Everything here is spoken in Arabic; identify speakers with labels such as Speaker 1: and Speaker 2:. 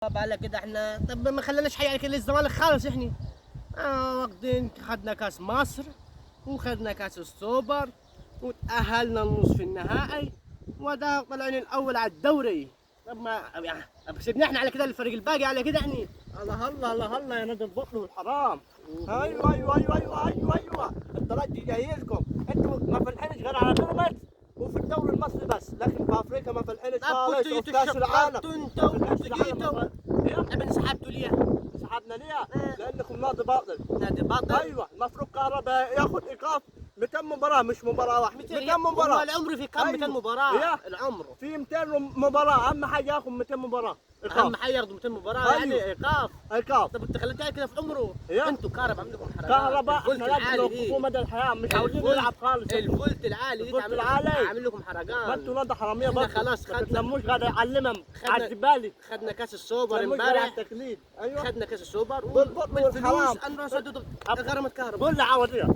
Speaker 1: على كده احنا طب ما خليناش حي على كده الزمالك خالص احنا واخدين خدنا كاس مصر وخدنا كاس السوبر وتأهلنا لنصف النهائي وده طلعنا الاول على الدوري. طب ما يعني سيبنا احنا على كده الفريق الباقي على كده احنا.
Speaker 2: الله الله الله الله يا نادي البطل والحرام. ايوه ايوه ايوه ايوه ايوه ايوه الترجي جاي لكم، انتوا ما فلحنش غير على بيراميدز وفي الدوري المصري بس، لكن في افريقيا ما فلحنش خالص وفي كاس العالم.
Speaker 1: انتوا طب انسحبتوا ليه؟
Speaker 2: سحبنا ليه؟ لانكم نادي باطل.
Speaker 1: نادي باطل؟
Speaker 2: ايوه المفروض كهرباء ياخذ ايقاف 200 مباراة مش مباراة واحدة. 200 مباراة.
Speaker 1: هو العمر في كم 200 مباراة؟ العمر
Speaker 2: في 200 مباراة، أهم حاجة ياخذ 200 مباراة. إيقاف.
Speaker 1: أهم حاجة ياخذوا 200 مباراة يعني إيقاف.
Speaker 2: إيقاف.
Speaker 1: طب أنت خليتها كده في عمره. أنتوا كهرباء عندكم حركات.
Speaker 2: كهرباء احنا لازم نوقفوه مدى الحياة، مش عاوزين نلعب خالص.
Speaker 1: الفولت العالي
Speaker 2: الفولت العالي
Speaker 1: عامل لكم حركات.
Speaker 2: ما انتوا نادي حرامية برضه.
Speaker 1: خلاص خدنا
Speaker 2: مش قاعد يعلمهم على الزبالة.
Speaker 1: خدنا كاس السوبر امبارح.
Speaker 2: التقليد. ايوه
Speaker 1: خدنا كاس السوبر
Speaker 2: بالبطل والحرام.
Speaker 1: أنا سددوا غرامة كهرباء.
Speaker 2: قول لي عاوزيها.